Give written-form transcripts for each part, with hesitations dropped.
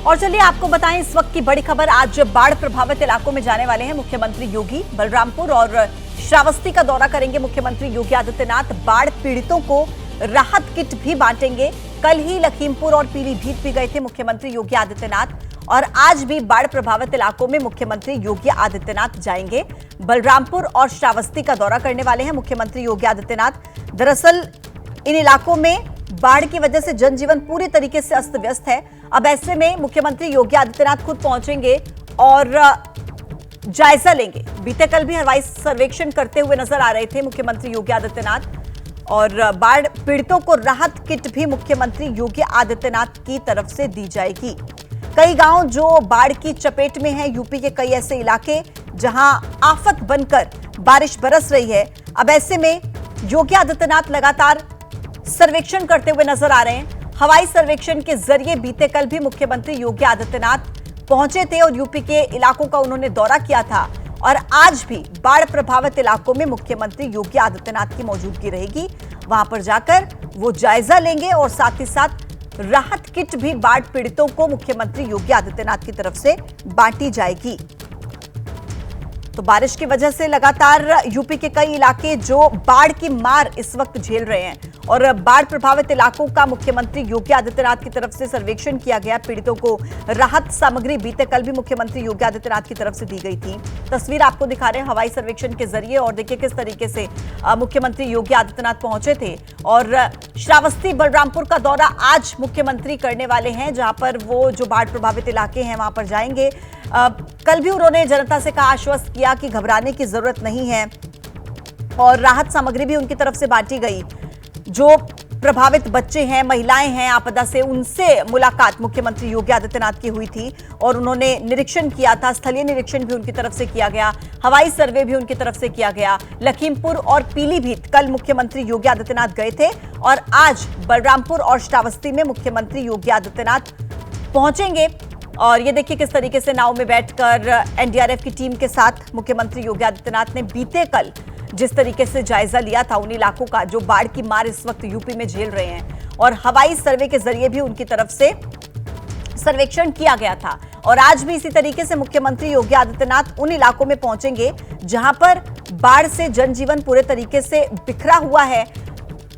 और चलिए आपको बताएं इस वक्त की बड़ी खबर। आज बाढ़ प्रभावित इलाकों में जाने वाले हैं मुख्यमंत्री योगी। बलरामपुर और श्रावस्ती का दौरा करेंगे मुख्यमंत्री योगी आदित्यनाथ। बाढ़ पीड़ितों को राहत किट भी बांटेंगे। कल ही लखीमपुर और पीलीभीत भी गए थे मुख्यमंत्री योगी आदित्यनाथ और आज भी बाढ़ प्रभावित इलाकों में मुख्यमंत्री योगी आदित्यनाथ जाएंगे। बलरामपुर और श्रावस्ती का दौरा करने वाले हैं मुख्यमंत्री योगी आदित्यनाथ। दरअसल इन इलाकों में बाढ़ की वजह से जनजीवन पूरी तरीके से अस्त व्यस्त है। अब ऐसे में मुख्यमंत्री योगी आदित्यनाथ खुद पहुंचेंगे और जायजा लेंगे। बीते कल भी हवाई सर्वेक्षण करते हुए नजर आ रहे थे मुख्यमंत्री योगी आदित्यनाथ और बाढ़ पीड़ितों को राहत किट भी मुख्यमंत्री योगी आदित्यनाथ की तरफ से दी जाएगी। कई गांव जो बाढ़ की चपेट में हैं, यूपी के कई ऐसे इलाके जहां आफत बनकर बारिश बरस रही है। अब ऐसे में योगी आदित्यनाथ लगातार सर्वेक्षण करते हुए नजर आ रहे हैं। हवाई सर्वेक्षण के जरिए बीते कल भी मुख्यमंत्री योगी आदित्यनाथ पहुंचे थे और यूपी के इलाकों का उन्होंने दौरा किया था और आज भी बाढ़ प्रभावित इलाकों में मुख्यमंत्री योगी आदित्यनाथ की मौजूदगी रहेगी। वहां पर जाकर वो जायजा लेंगे और साथ ही साथ राहत किट भी बाढ़ पीड़ितों को मुख्यमंत्री योगी आदित्यनाथ की तरफ से बांटी जाएगी। तो बारिश की वजह से लगातार यूपी के कई इलाके जो बाढ़ की मार इस वक्त झेल रहे हैं और बाढ़ प्रभावित इलाकों का मुख्यमंत्री योगी आदित्यनाथ की तरफ से सर्वेक्षण किया गया। पीड़ितों को राहत सामग्री बीते कल भी मुख्यमंत्री योगी आदित्यनाथ की तरफ से दी गई थी। तस्वीर आपको दिखा रहे हैं हवाई सर्वेक्षण के जरिए और देखिए किस तरीके से मुख्यमंत्री योगी आदित्यनाथ पहुंचे थे और श्रावस्ती बलरामपुर का दौरा आज मुख्यमंत्री करने वाले हैं, जहां पर वो जो बाढ़ प्रभावित इलाके हैं वहां पर जाएंगे। कल भी उन्होंने जनता से कहा, आश्वस्त किया कि घबराने की जरूरत नहीं है और राहत सामग्री भी उनकी तरफ से बांटी गई। जो प्रभावित बच्चे हैं, महिलाएं हैं आपदा से, उनसे मुलाकात मुख्यमंत्री योगी आदित्यनाथ की हुई थी और उन्होंने निरीक्षण किया था। स्थलीय निरीक्षण भी उनकी तरफ से किया गया, हवाई सर्वे भी उनकी तरफ से किया गया। लखीमपुर और पीलीभीत कल मुख्यमंत्री योगी आदित्यनाथ गए थे और आज बलरामपुर और श्रावस्ती में मुख्यमंत्री योगी आदित्यनाथ पहुंचेंगे। और ये देखिए किस तरीके से नाव में बैठकर एनडीआरएफ की टीम के साथ मुख्यमंत्री योगी आदित्यनाथ ने बीते कल जिस तरीके से जायजा लिया था उन इलाकों का जो बाढ़ की मार इस वक्त यूपी में झेल रहे हैं और हवाई सर्वे के जरिए भी उनकी तरफ से सर्वेक्षण किया गया था। और आज भी इसी तरीके से मुख्यमंत्री योगी आदित्यनाथ उन इलाकों में पहुंचेंगे जहां पर बाढ़ से जनजीवन पूरे तरीके से बिखरा हुआ है।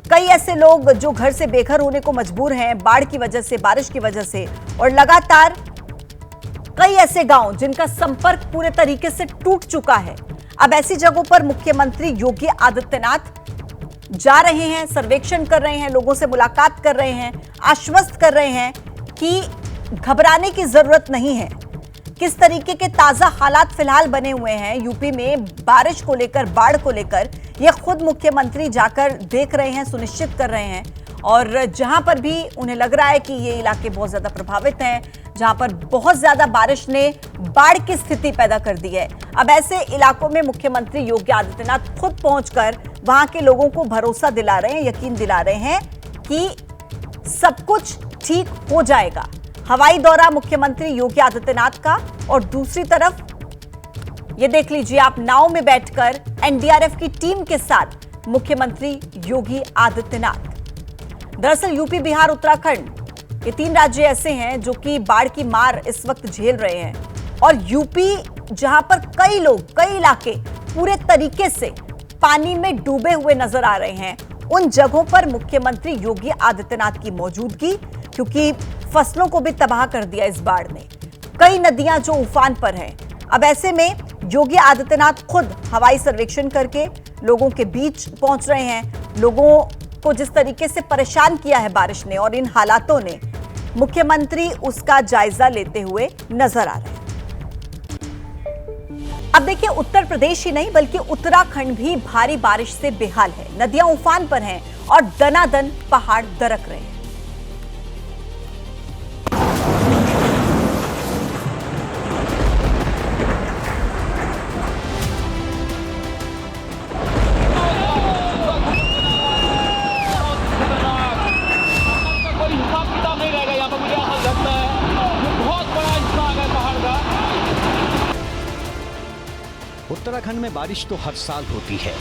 कई ऐसे लोग जो घर से बेघर होने को मजबूर हैं बाढ़ की वजह से, बारिश की वजह से, और लगातार कई ऐसे गांव जिनका संपर्क पूरे तरीके से टूट चुका है। अब ऐसी जगहों पर मुख्यमंत्री योगी आदित्यनाथ जा रहे हैं, सर्वेक्षण कर रहे हैं, लोगों से मुलाकात कर रहे हैं, आश्वस्त कर रहे हैं कि घबराने की जरूरत नहीं है। किस तरीके के ताजा हालात फिलहाल बने हुए हैं यूपी में बारिश को लेकर, बाढ़ को लेकर, ये खुद मुख्यमंत्री जाकर देख रहे हैं, सुनिश्चित कर रहे हैं। और जहां पर भी उन्हें लग रहा है कि ये इलाके बहुत ज्यादा प्रभावित हैं, जहां पर बहुत ज्यादा बारिश ने बाढ़ की स्थिति पैदा कर दी है, अब ऐसे इलाकों में मुख्यमंत्री योगी आदित्यनाथ खुद पहुंचकर वहां के लोगों को भरोसा दिला रहे हैं, यकीन दिला रहे हैं कि सब कुछ ठीक हो जाएगा। हवाई दौरा मुख्यमंत्री योगी आदित्यनाथ का और दूसरी तरफ ये देख लीजिए आप, नाव में बैठकर एनडीआरएफ की टीम के साथ मुख्यमंत्री योगी आदित्यनाथ। दरअसल यूपी, बिहार, उत्तराखंड ये तीन राज्य ऐसे हैं जो कि बाढ़ की मार इस वक्त झेल रहे हैं और यूपी जहां पर कई लोग, कई इलाके पूरे तरीके से पानी में डूबे हुए नजर आ रहे हैं, उन जगहों पर मुख्यमंत्री योगी आदित्यनाथ की मौजूदगी, क्योंकि फसलों को भी तबाह कर दिया इस बाढ़ ने। कई नदियां जो उफान पर हैं। अब ऐसे में योगी आदित्यनाथ खुद हवाई सर्वेक्षण करके लोगों के बीच पहुंच रहे हैं। लोगों को जिस तरीके से परेशान किया है बारिश ने और इन हालातों ने, मुख्यमंत्री उसका जायजा लेते हुए नजर आ रहे हैं। अब देखिए उत्तर प्रदेश ही नहीं बल्कि उत्तराखंड भी भारी बारिश से बेहाल है। नदियां उफान पर हैं और दनादन पहाड़ दरक रहे हैं। उत्तराखंड में बारिश तो हर साल होती है,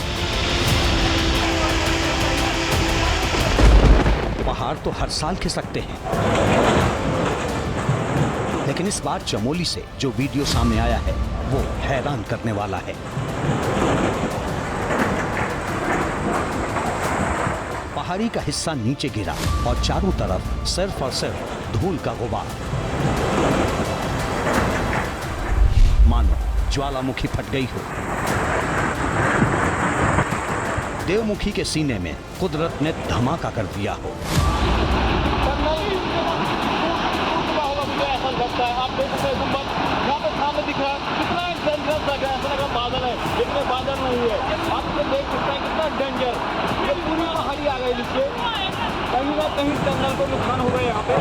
पहाड़ तो हर साल खिसकते हैं, लेकिन इस बार चमोली से जो वीडियो सामने आया है वो हैरान करने वाला है। पहाड़ी का हिस्सा नीचे गिरा और चारों तरफ सिर्फ और सिर्फ धूल का गुबार। मानो ज्वालामुखी फट गई हो। देवमुखी के सीने में कुदरत ने धमाका कर दिया हो। आप देख सकते हैं गुंबद यहाँ पे सामने दिख रहा है, कितना डेंजरस लग रहा है, ऐसा लग रहा है बादल है, लेकिन बादल नहीं है। आप देख सकते हैं कितना डेंजर, ये पूरी पहाड़ी आ गई नीचे, कहीं ना कहीं जंगल को नुकसान हो गया यहाँ पे।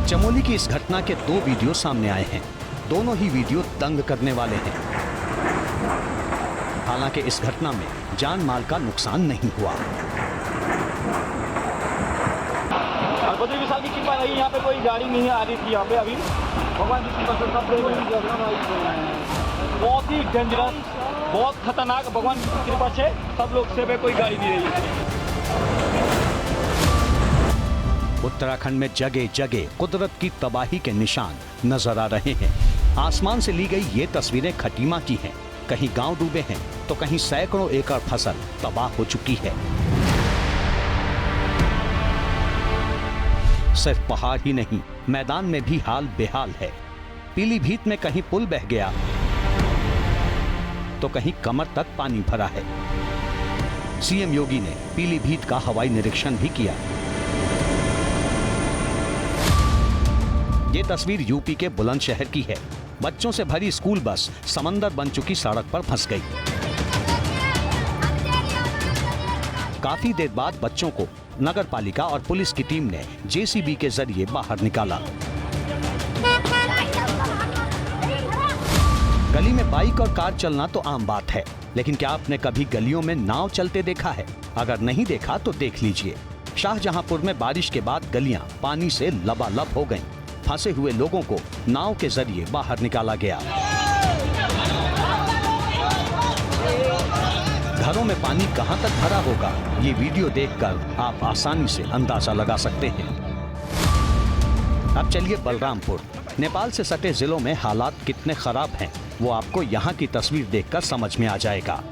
चमोली की इस घटना के 2 वीडियो सामने आए हैं। दोनों ही वीडियो दंग करने वाले हैं। हालांकि इस घटना में जान माल का नुकसान नहीं हुआ। बद्री विशाल की कृपा रही, यहाँ पे कोई गाड़ी नहीं आ रही थी यहाँ पे अभी। भगवान की कृपा से सब बहुत ही डेंजरस, बहुत खतरनाक, भगवान की कृपा से सब लोग सेफ है, कोई गाड़ी नहीं रही। उत्तराखंड में जगह जगह कुदरत की तबाही के निशान नजर आ रहे हैं। आसमान से ली गई ये तस्वीरें खटीमा की हैं। कहीं गांव डूबे हैं तो कहीं सैकड़ों एकड़ फसल तबाह हो चुकी है। सिर्फ पहाड़ ही नहीं, मैदान में भी हाल बेहाल है। पीलीभीत में कहीं पुल बह गया तो कहीं कमर तक पानी भरा है। सीएम योगी ने पीलीभीत का हवाई निरीक्षण भी किया। ये तस्वीर यूपी के बुलंदशहर की है। बच्चों से भरी स्कूल बस समंदर बन चुकी सड़क पर फंस गई। काफी देर बाद बच्चों को नगरपालिका और पुलिस की टीम ने जेसीबी के जरिए बाहर निकाला। गली में बाइक और कार चलना तो आम बात है, लेकिन क्या आपने कभी गलियों में नाव चलते देखा है? अगर नहीं देखा तो देख लीजिए। शाहजहांपुर में बारिश के बाद गलियां पानी से लबालब हो गईं। फंसे हुए लोगों को नाव के जरिए बाहर निकाला गया। घरों में पानी कहां तक भरा होगा, ये वीडियो देखकर आप आसानी से अंदाजा लगा सकते हैं। अब चलिए बलरामपुर। नेपाल से सटे जिलों में हालात कितने खराब हैं, वो आपको यहाँ की तस्वीर देखकर समझ में आ जाएगा।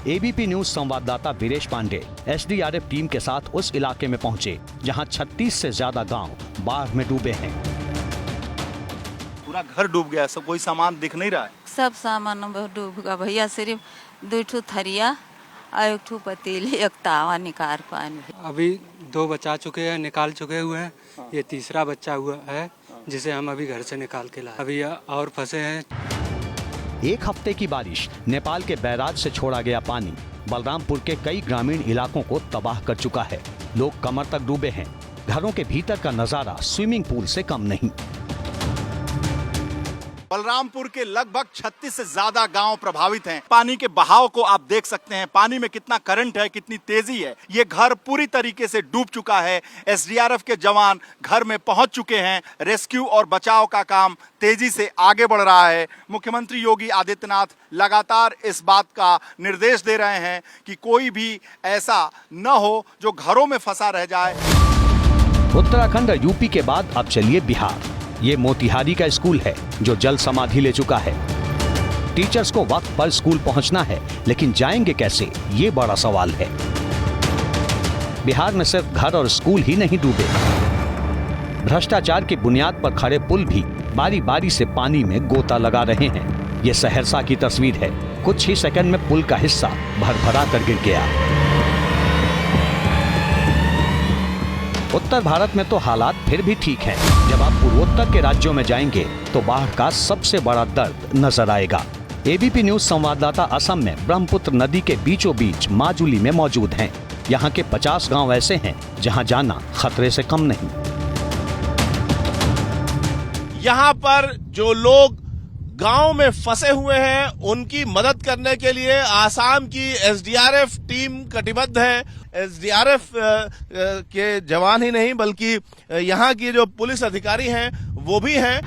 एबीपी न्यूज संवाददाता वीरेश पांडे एसडीआरएफ टीम के साथ उस इलाके में पहुंचे जहां 36 से ज्यादा गांव बाढ़ में डूबे हैं। पूरा घर डूब गया, सब कोई सामान दिख नहीं रहा है। सब सामान डूब गया भैया, सिर्फ 2 ठो थरिया और 1 ठो पतीली, 1 तावा निकाल पानी। अभी 2 बचा चुके हैं, निकाल चुके हुए हैं। ये तीसरा बच्चा हुआ है जिसे हम अभी घर से निकाल के लाए। अभी और फंसे हैं। 1 हफ्ते की बारिश, नेपाल के बैराज से छोड़ा गया पानी बलरामपुर के कई ग्रामीण इलाकों को तबाह कर चुका है। लोग कमर तक डूबे हैं। घरों के भीतर का नजारा स्विमिंग पूल से कम नहीं। बलरामपुर के लगभग 36 से ज्यादा गांव प्रभावित हैं। पानी के बहाव को आप देख सकते हैं, पानी में कितना करंट है, कितनी तेजी है। ये घर पूरी तरीके से डूब चुका है। एसडीआरएफ के जवान घर में पहुंच चुके हैं। रेस्क्यू और बचाव का काम तेजी से आगे बढ़ रहा है। मुख्यमंत्री योगी आदित्यनाथ लगातार इस बात का निर्देश दे रहे हैं कि कोई भी ऐसा न हो जो घरों में फंसा रह जाए। उत्तराखंड और यूपी के बाद अब चलिए बिहार। ये मोतिहारी का स्कूल है जो जल समाधि ले चुका है। टीचर्स को वक्त पर स्कूल पहुंचना है, लेकिन जाएंगे कैसे, ये बड़ा सवाल है। बिहार में सिर्फ घर और स्कूल ही नहीं डूबे, भ्रष्टाचार की बुनियाद पर खड़े पुल भी बारी बारी से पानी में गोता लगा रहे हैं। ये सहरसा की तस्वीर है। कुछ ही सेकंड में पुल का हिस्सा भरभरा कर गिर गया। उत्तर भारत में तो हालात फिर भी ठीक हैं। जब आप पूर्वोत्तर के राज्यों में जाएंगे तो बाढ़ का सबसे बड़ा दर्द नजर आएगा। एबीपी न्यूज संवाददाता असम में ब्रह्मपुत्र नदी के बीचों बीच माजुली में मौजूद हैं। यहाँ के 50 गांव ऐसे हैं जहाँ जाना खतरे से कम नहीं। यहाँ पर जो लोग गांव में फंसे हुए हैं उनकी मदद करने के लिए आसाम की एसडीआरएफ टीम कटिबद्ध है। एसडीआरएफ के जवान ही नहीं बल्कि यहाँ की जो पुलिस अधिकारी हैं वो भी हैं।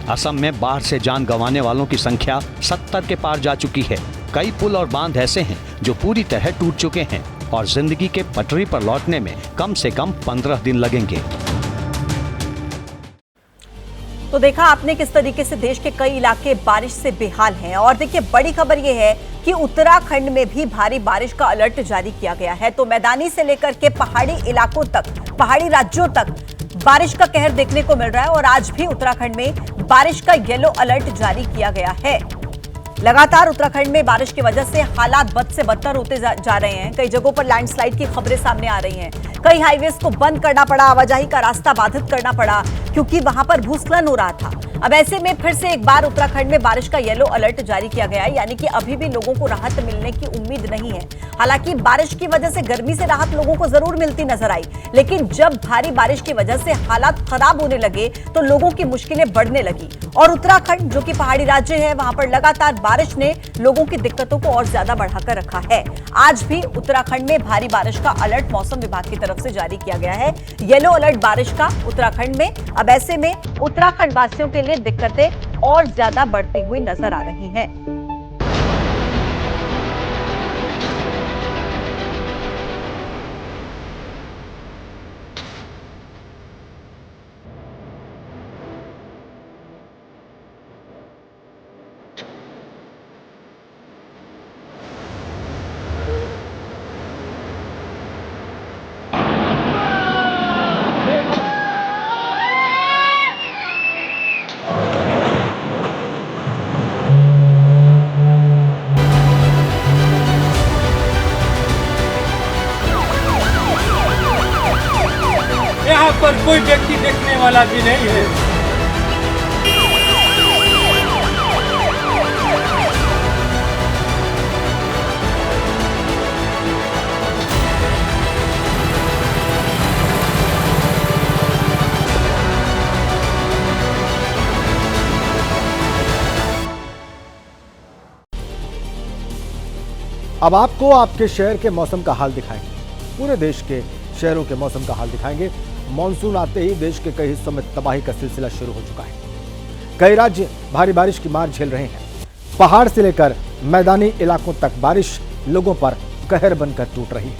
असम में बाढ़ से जान गंवाने वालों की संख्या 70 के पार जा चुकी है। कई पुल और बांध ऐसे हैं जो पूरी तरह टूट चुके हैं और जिंदगी के पटरी पर लौटने में कम से कम 15 दिन लगेंगे। तो देखा आपने किस तरीके से देश के कई इलाके बारिश से बेहाल हैं। और देखिए, बड़ी खबर यह है कि उत्तराखंड में भी भारी बारिश का अलर्ट जारी किया गया है। तो मैदानी से लेकर के पहाड़ी इलाकों तक, पहाड़ी राज्यों तक बारिश का कहर देखने को मिल रहा है। और आज भी उत्तराखंड में बारिश का येलो अलर्ट जारी किया गया है। लगातार उत्तराखंड में बारिश की वजह से हालात बद से बदतर होते जा रहे हैं। कई जगहों पर लैंडस्लाइड की खबरें सामने आ रही हैं। कई हाईवेज को बंद करना पड़ा, आवाजाही का रास्ता बाधित करना पड़ा, क्योंकि वहां पर भूस्खलन हो रहा था। अब ऐसे में फिर से एक बार उत्तराखंड में बारिश का येलो अलर्ट जारी किया गया है, यानी कि अभी भी लोगों को राहत मिलने की उम्मीद नहीं है। हालांकि बारिश की वजह से गर्मी से राहत लोगों को जरूर मिलती नजर आई, लेकिन जब भारी बारिश की वजह से हालात खराब होने लगे तो लोगों की मुश्किलें बढ़ने लगी। और उत्तराखंड जो कि पहाड़ी राज्य है, वहां पर लगातार बारिश ने लोगों की दिक्कतों को और ज्यादा बढ़ाकर रखा है। आज भी उत्तराखंड में भारी बारिश का अलर्ट मौसम विभाग की तरफ से जारी किया गया है, येलो अलर्ट बारिश का उत्तराखंड में। अब ऐसे में उत्तराखंड वासियों के लिए दिक्कतें और ज्यादा बढ़ती हुई नजर आ रही हैं। यहाँ पर कोई व्यक्ति देखने वाला भी नहीं है। अब आपको आपके शहर के मौसम का हाल दिखाएंगे, पूरे देश के शहरों के मौसम का हाल दिखाएंगे। मॉनसून आते ही देश के कई हिस्सों में तबाही का सिलसिला शुरू हो चुका है। कई राज्य भारी बारिश की मार झेल रहे हैं। पहाड़ से लेकर मैदानी इलाकों तक बारिश लोगों पर कहर बनकर टूट रही है।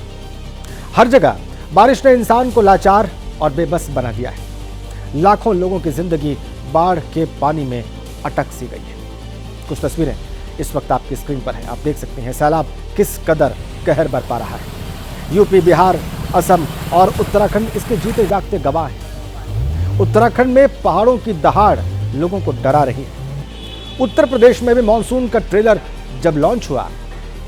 हर जगह बारिश ने इंसान को लाचार और बेबस बना दिया है। लाखों लोगों की जिंदगी बाढ़ के पानी में अटक सी गई है। कुछ तस्वीरें इस वक्त आपकी स्क्रीन पर है, आप देख सकते हैं सैलाब किस कदर कहर बरपा रहा है। यूपी, बिहार, असम और उत्तराखंड इसके जीते जागते गवाह हैं। उत्तराखंड में पहाड़ों की दहाड़ लोगों को डरा रही है। उत्तर प्रदेश में भी मॉनसून का ट्रेलर जब लॉन्च हुआ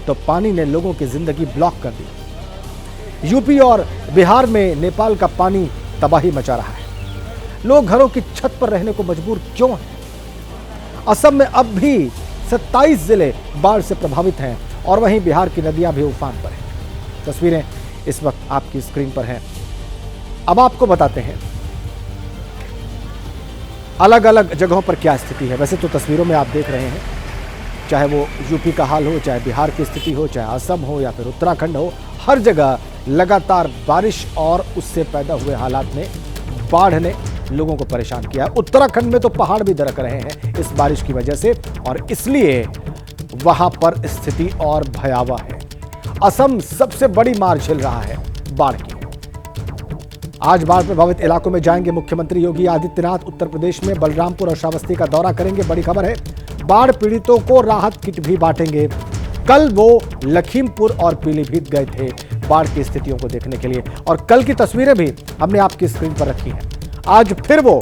तो पानी ने लोगों की जिंदगी ब्लॉक कर दी। यूपी और बिहार में नेपाल का पानी तबाही मचा रहा है। लोग घरों की छत पर रहने को मजबूर क्यों हैं? असम में अब भी 27 जिले बाढ़ से प्रभावित हैं और वहीं बिहार की नदियां भी उफान पर हैं। तस्वीरें इस वक्त आपकी स्क्रीन पर हैं। अब आपको बताते हैं अलग अलग जगहों पर क्या स्थिति है। वैसे तो तस्वीरों में आप देख रहे हैं, चाहे वो यूपी का हाल हो, चाहे बिहार की स्थिति हो, चाहे असम हो या फिर उत्तराखंड हो, हर जगह लगातार बारिश और उससे पैदा हुए हालात ने, बाढ़ ने लोगों को परेशान किया। उत्तराखंड में तो पहाड़ भी दरक रहे हैं इस बारिश की वजह से और इसलिए वहां पर स्थिति और भयावह है। असम सबसे बड़ी मार झेल रहा है बाढ़ की। आज बाढ़ प्रभावित इलाकों में जाएंगे मुख्यमंत्री योगी आदित्यनाथ। उत्तर प्रदेश में बलरामपुर और श्रावस्ती का दौरा करेंगे। बड़ी खबर है, बाढ़ पीड़ितों को राहत किट भी बांटेंगे। कल वो लखीमपुर और पीलीभीत गए थे बाढ़ की स्थितियों को देखने के लिए और कल की तस्वीरें भी हमने आपकी स्क्रीन पर रखी हैं। आज फिर वो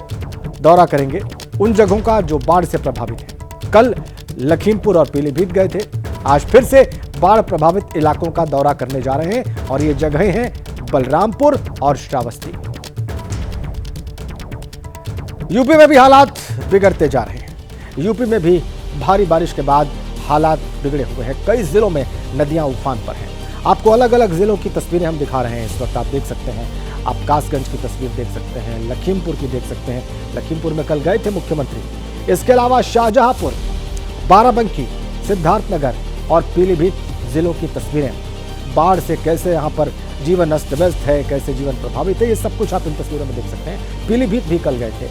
दौरा करेंगे उन जगहों का जो बाढ़ से प्रभावित है। कल लखीमपुर और पीलीभीत गए थे, आज फिर से बाढ़ प्रभावित इलाकों का दौरा करने जा रहे हैं और ये जगहें हैं बलरामपुर और श्रावस्ती। यूपी में भी हालात बिगड़ते जा रहे हैं। यूपी में भी भारी बारिश के बाद हालात बिगड़े हुए हैं। कई जिलों में नदियां उफान पर हैं। आपको अलग अलग जिलों की तस्वीरें हम दिखा रहे हैं इस वक्त, आप देख सकते हैं। आप कासगंज की तस्वीर देख सकते हैं, लखीमपुर की देख सकते हैं। लखीमपुर में कल गए थे मुख्यमंत्री। इसके अलावा शाहजहांपुर, बाराबंकी, सिद्धार्थनगर और पीलीभीत जिलों की तस्वीरें, बाढ़ से कैसे यहाँ पर जीवन अस्त व्यस्त है, कैसे जीवन प्रभावित है, ये सब कुछ आप इन तस्वीरों में देख सकते हैं। पीलीभीत भी कल गए थे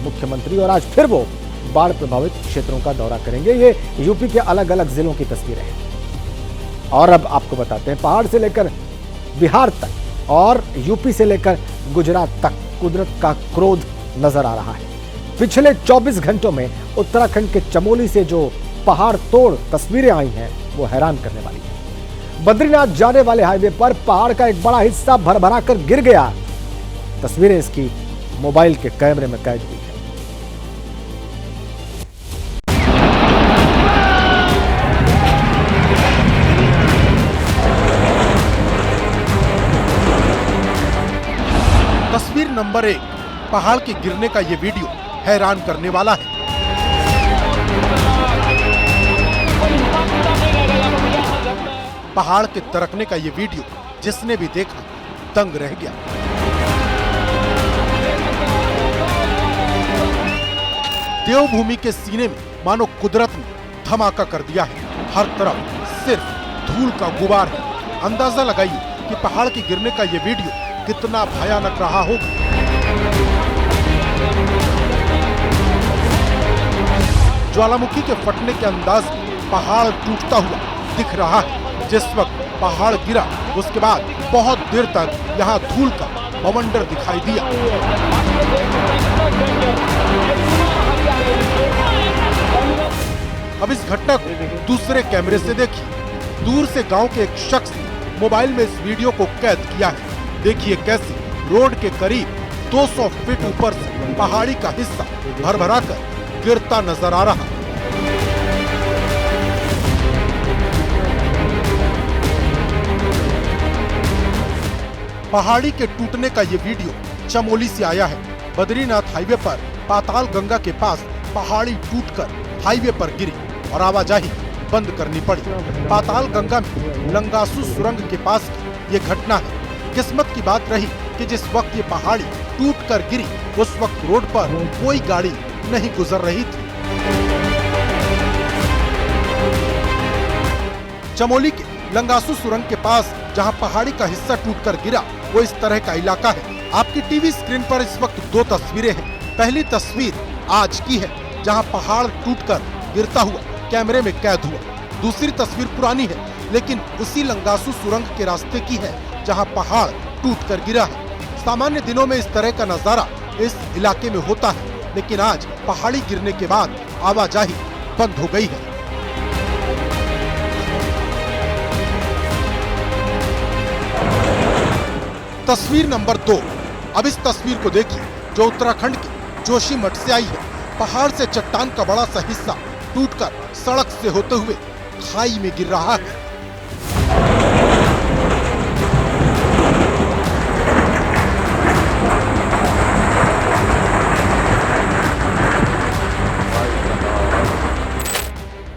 मुख्यमंत्री और आज फिर वो बाढ़ प्रभावित क्षेत्रों का दौरा करेंगे। ये यूपी के अलग अलग जिलों की तस्वीरें हैं। और अब आपको बताते हैं, पहाड़ से लेकर बिहार तक और यूपी से लेकर गुजरात तक कुदरत का क्रोध नजर आ रहा है। पिछले 24 घंटों में उत्तराखंड के चमोली से जो पहाड़ तोड़ तस्वीरें आई हैं वो हैरान करने वाली है। बद्रीनाथ जाने वाले हाईवे पर पहाड़ का एक बड़ा हिस्सा भरभरा कर गिर गया। तस्वीरें इसकी मोबाइल के कैमरे में कैद हुई है। तस्वीर नंबर 1, पहाड़ के गिरने का ये वीडियो हैरान करने वाला है। पहाड़ के दरकने का ये वीडियो जिसने भी देखा दंग रह गया। देवभूमि के सीने में मानो कुदरत ने धमाका कर दिया है। हर तरफ सिर्फ धूल का गुबार है। अंदाजा लगाइए कि पहाड़ के गिरने का ये वीडियो कितना भयानक रहा होगा। ज्वालामुखी के फटने के अंदाज में पहाड़ टूटता हुआ दिख रहा है। जिस वक्त पहाड़ गिरा उसके बाद बहुत देर तक यहाँ धूल का बवंडर दिखाई दिया। अब इस घटना को दूसरे कैमरे से देखिए। दूर से गांव के एक शख्स ने मोबाइल में इस वीडियो को कैद किया है। देखिए कैसे रोड के करीब 200 फीट ऊपर से पहाड़ी का हिस्सा भरभरा कर गिरता नजर आ रहा। पहाड़ी के टूटने का ये वीडियो चमोली से आया है। बद्रीनाथ हाईवे पर पाताल गंगा के पास पहाड़ी टूटकर हाईवे पर गिरी और आवाजाही बंद करनी पड़ी। पाताल गंगा में लंगासू सुरंग के पास की ये घटना है। किस्मत की बात रही कि जिस वक्त ये पहाड़ी टूटकर गिरी उस वक्त रोड पर कोई गाड़ी नहीं गुजर रही थी। चमोली के लंगासू सुरंग के पास जहां पहाड़ी का हिस्सा टूटकर गिरा वो इस तरह का इलाका है। आपकी टीवी स्क्रीन पर इस वक्त 2 तस्वीरें हैं। पहली तस्वीर आज की है जहां पहाड़ टूटकर गिरता हुआ कैमरे में कैद हुआ। दूसरी तस्वीर पुरानी है लेकिन उसी लंगासू सुरंग के रास्ते की है जहां पहाड़ टूटकर गिरा है। सामान्य दिनों में इस तरह का नजारा इस इलाके में होता है लेकिन आज पहाड़ी गिरने के बाद आवाजाही बंद हो गई है। तस्वीर नंबर 2, अब इस तस्वीर को देखिए जो उत्तराखंड के जोशीमठ से आई है। पहाड़ से चट्टान का बड़ा सा हिस्सा टूटकर सड़क से होते हुए खाई में गिर रहा है।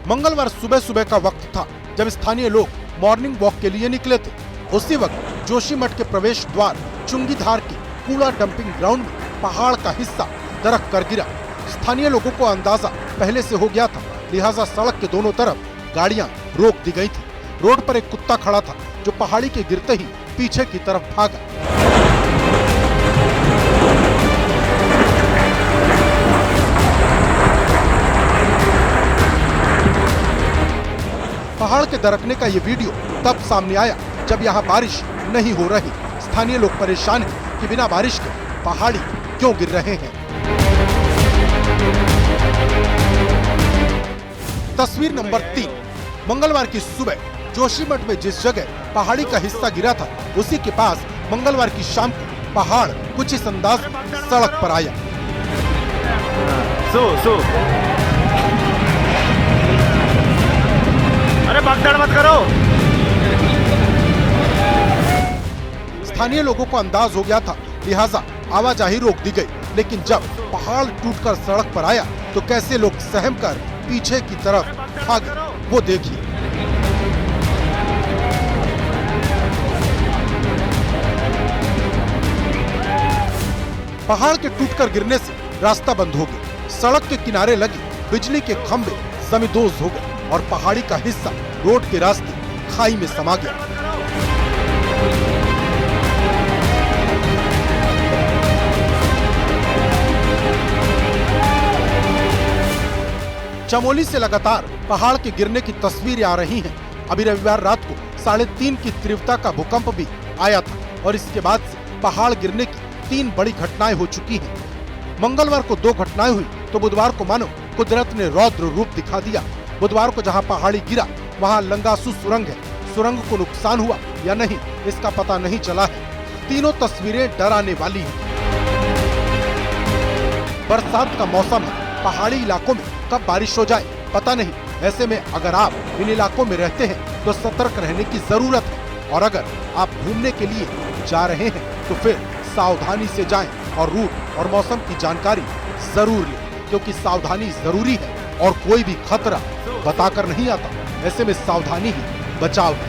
मंगलवार सुबह सुबह का वक्त था जब स्थानीय लोग मॉर्निंग वॉक के लिए निकले थे। उसी वक्त जोशीमठ के प्रवेश द्वार चुंगीधार के कूड़ा डंपिंग ग्राउंड में पहाड़ का हिस्सा दरक कर गिरा। स्थानीय लोगों को अंदाजा पहले से हो गया था, लिहाजा सड़क के दोनों तरफ गाड़ियां रोक दी गई थी। रोड पर एक कुत्ता खड़ा था जो पहाड़ी के गिरते ही पीछे की तरफ भागा। पहाड़ के दरकने का ये वीडियो तब सामने आया जब यहाँ बारिश नहीं हो रही। स्थानीय लोग परेशान हैं कि बिना बारिश के पहाड़ी क्यों गिर रहे हैं। तस्वीर नंबर 3, मंगलवार की सुबह जोशीमठ में जिस जगह पहाड़ी का हिस्सा गिरा था उसी के पास मंगलवार की शाम को पहाड़ कुछ इस अंदाज में सड़क पर आया। अरे भगदड़ मत करो। स्थानीय लोगों को अंदाज हो गया था, लिहाजा आवाजाही रोक दी गई। लेकिन जब पहाड़ टूटकर सड़क पर आया तो कैसे लोग सहम कर पीछे की तरफ भागे वो देखिए। पहाड़ के टूटकर गिरने से रास्ता बंद हो गया। सड़क के किनारे लगे बिजली के खंभे जमींदोज हो गए और पहाड़ी का हिस्सा रोड के रास्ते खाई में समा गया। चमोली से लगातार पहाड़ के गिरने की तस्वीरें आ रही हैं। अभी रविवार रात को 3.5 की तीव्रता का भूकंप भी आया था और इसके बाद से पहाड़ गिरने की 3 बड़ी घटनाएं हो चुकी हैं। मंगलवार को 2 घटनाएं हुई तो बुधवार को मानो कुदरत ने रौद्र रूप दिखा दिया। बुधवार को जहां पहाड़ी गिरा वहां लंगासू सुरंग है। सुरंग को नुकसान हुआ या नहीं इसका पता नहीं चला है। तीनों तस्वीरें डराने वाली हैं। बरसात का मौसम है, पहाड़ी इलाकों में कब बारिश हो जाए पता नहीं। ऐसे में अगर आप इन इलाकों में रहते हैं तो सतर्क रहने की जरूरत है और अगर आप घूमने के लिए जा रहे हैं तो फिर सावधानी से जाएं और रूट और मौसम की जानकारी जरूर लें, क्योंकि सावधानी जरूरी है और कोई भी खतरा बताकर नहीं आता। ऐसे में सावधानी ही बचाव है।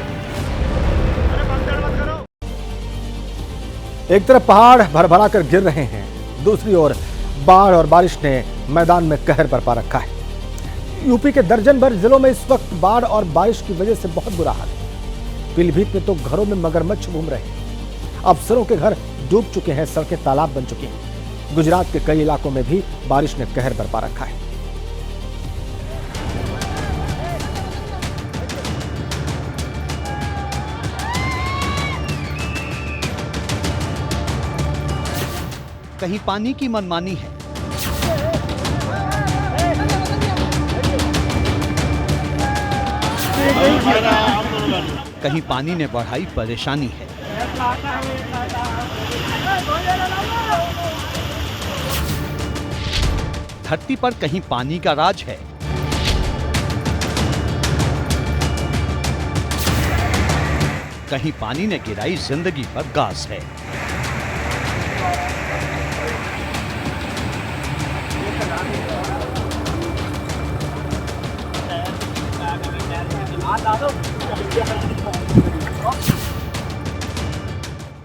एक तरफ पहाड़ भरभरा कर गिर रहे हैं, दूसरी ओर बाढ़ और बारिश ने मैदान में कहर बरपा रखा है। यूपी के दर्जन भर जिलों में इस वक्त बाढ़ और बारिश की वजह से बहुत बुरा हाल है। पीलीभीत में तो घरों में मगरमच्छ घूम रहे हैं। अफसरों के घर डूब चुके हैं, सड़कें तालाब बन चुकी हैं। गुजरात के कई इलाकों में भी बारिश ने कहर बरपा रखा है। कहीं पानी की मनमानी है, कहीं पानी ने बढ़ाई परेशानी है। धरती पर कहीं पानी का राज है, कहीं पानी ने गिराई जिंदगी पर गाज है।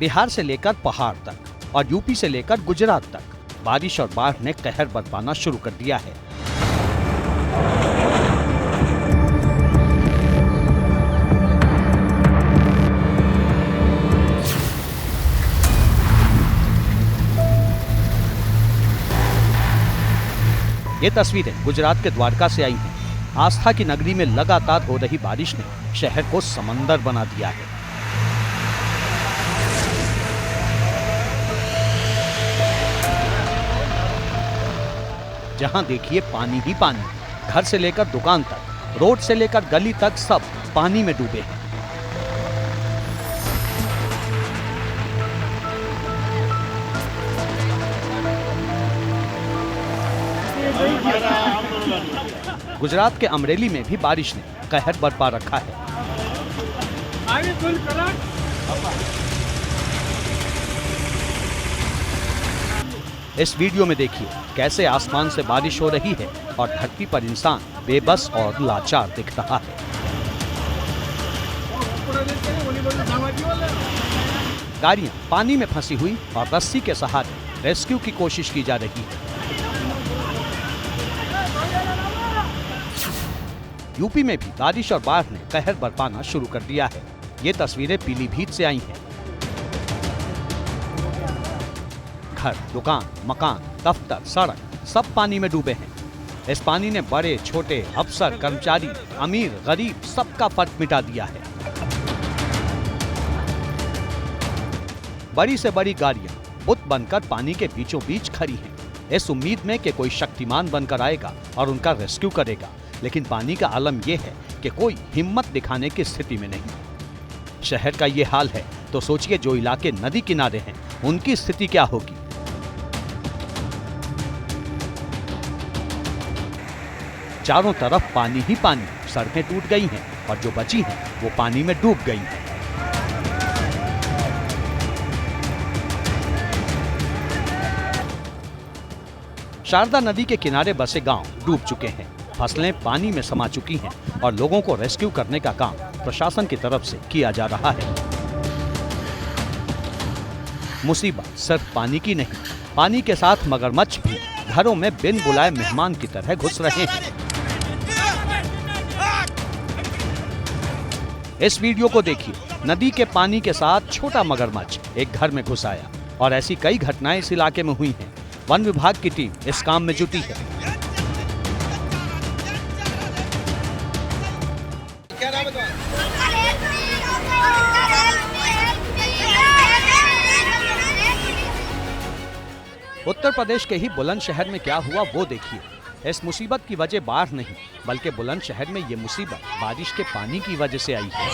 बिहार से लेकर पहाड़ तक और यूपी से लेकर गुजरात तक बारिश और बाढ़ ने कहर बरपाना शुरू कर दिया है। ये तस्वीरें गुजरात के द्वारका से आई हैं। आस्था की नगरी में लगातार हो रही बारिश ने शहर को समंदर बना दिया है। जहां देखिए पानी ही पानी, घर से लेकर दुकान तक, रोड से लेकर गली तक सब पानी में डूबे हैं। गुजरात के अमरेली में भी बारिश ने कहर बरपा रखा है। इस वीडियो में देखिए कैसे आसमान से बारिश हो रही है और धरती पर इंसान बेबस और लाचार दिख रहा है। गाड़ियां पानी में फंसी हुई और रस्सी के सहारे रेस्क्यू की कोशिश की जा रही है। यूपी में भी बारिश और बाढ़ ने कहर बरपाना शुरू कर दिया है। ये तस्वीरें पीलीभीत से आई हैं। घर, दुकान, मकान, दफ्तर, सड़क सब पानी में डूबे हैं। इस पानी ने बड़े छोटे, अफसर, कर्मचारी, अमीर, गरीब सबका फर्क मिटा दिया है। बड़ी से बड़ी गाड़ियां बुत बनकर पानी के बीचों बीच खड़ी हैं, इस उम्मीद में कि कोई शक्तिमान बनकर आएगा और उनका रेस्क्यू करेगा। लेकिन पानी का आलम यह है कि कोई हिम्मत दिखाने की स्थिति में नहीं। शहर का ये हाल है तो सोचिए जो इलाके नदी किनारे हैं उनकी स्थिति क्या होगी। चारों तरफ पानी ही पानी, सड़कें टूट गई हैं और जो बची हैं वो पानी में डूब गई हैं। शारदा नदी के किनारे बसे गांव डूब चुके हैं, फसलें पानी में समा चुकी हैं और लोगों को रेस्क्यू करने का काम प्रशासन की तरफ से किया जा रहा है। मुसीबत सिर्फ पानी की नहीं, पानी के साथ मगरमच्छ भी घरों में बिन बुलाए मेहमान की तरह घुस रहे हैं। इस वीडियो को देखिए, नदी के पानी के साथ छोटा मगरमच्छ एक घर में घुस आया और ऐसी कई घटनाएं इस इलाके में हुई हैं। वन विभाग की टीम इस काम में जुटी है। क्या नाम है? उत्तर प्रदेश के ही बुलंदशहर में क्या हुआ वो देखिए। इस मुसीबत की वजह बाढ़ नहीं, बल्कि बुलंदशहर में ये मुसीबत बारिश के पानी की वजह से आई है।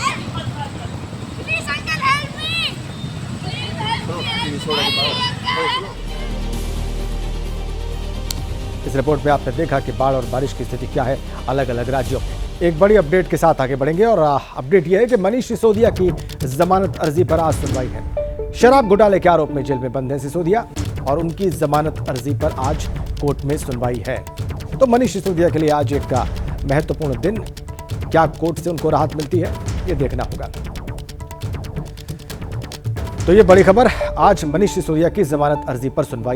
इस रिपोर्ट में आपने देखा कि बाढ़ और बारिश की स्थिति क्या है अलग अलग राज्यों में। एक बड़ी अपडेट के साथ आगे बढ़ेंगे और अपडेट यह है कि मनीष सिसोदिया की जमानत अर्जी पर आज सुनवाई है। शराब घोटाले के आरोप में जेल में बंद है सिसोदिया और उनकी जमानत अर्जी पर आज कोर्ट में सुनवाई है। तो मनीष सिसोदिया के लिए आज एक महत्वपूर्ण दिन, क्या कोर्ट से उनको राहत मिलती है ये देखना होगा। तो ये बड़ी खबर, आज मनीष सिसोदिया की जमानत अर्जी पर सुनवाई